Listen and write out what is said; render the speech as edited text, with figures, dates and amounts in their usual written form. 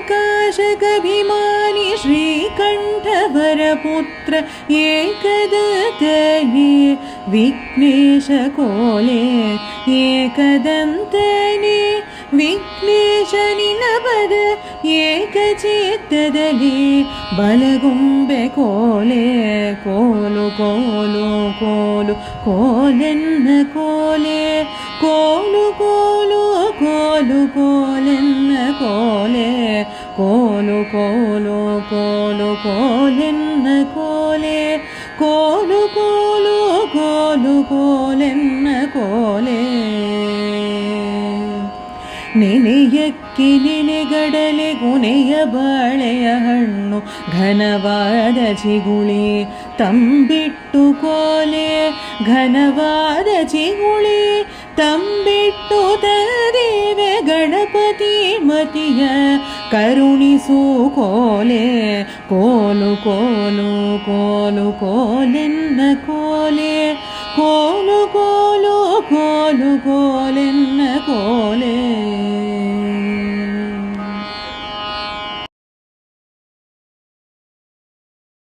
आकाशकभिमानि श्रीकण्ठवरपुत्र एकदन्तने विघ्नेशकोले एकदन्तने ವಿಘ್ನೇಶ ನಿಲಬದ ಏಕಚಿತ್ತದಲ್ಲಿ ಬಲಗುಂಬೆ ಕೋಲೆ ಕೋಲು ಕೋಲು ಕೋಲು ಕೋಲೆನ್ನ ಕೋಲೆ ಕೋಲು ಕೋಲು ಕೋಲು ಕೋಲೆನ್ನ ಕೋಲೆ ಕೋಲು ಕೋಲು ಕೋಲು ಕೋಲೆನ್ನ ಕೋಲೆ ಕೋಲು ಕೋಲು ಕೋಲು ಕೋಲೆನ್ನ ಕೋಲೆ ನೆನೆಯಕ್ಕೆ ನೆನೆಗಡಲೆ ಕೊನೆಯ ಬಾಳೆಯ ಹಣ್ಣು ಘನವಾದ ಚಿಗುಳಿ ತಂಬಿಟ್ಟು ಕೋಲೆ ಘನವಾದ ಚಿಗುಳಿ ತಂಬಿಟ್ಟು ತದೇವೆ ಗಣಪತಿ ಮತಿಯ ಕರುಣಿಸು ಕೋಲೆ ಕೋಲು ಕೋಲು ಕೋಲು ಕೋಲೆನ್ನ ಕೋಲೆ ಕೋಲು ಕೋಲು ಕೋಲು ಕೋಲೆನ್ನ ಕೋಲೆ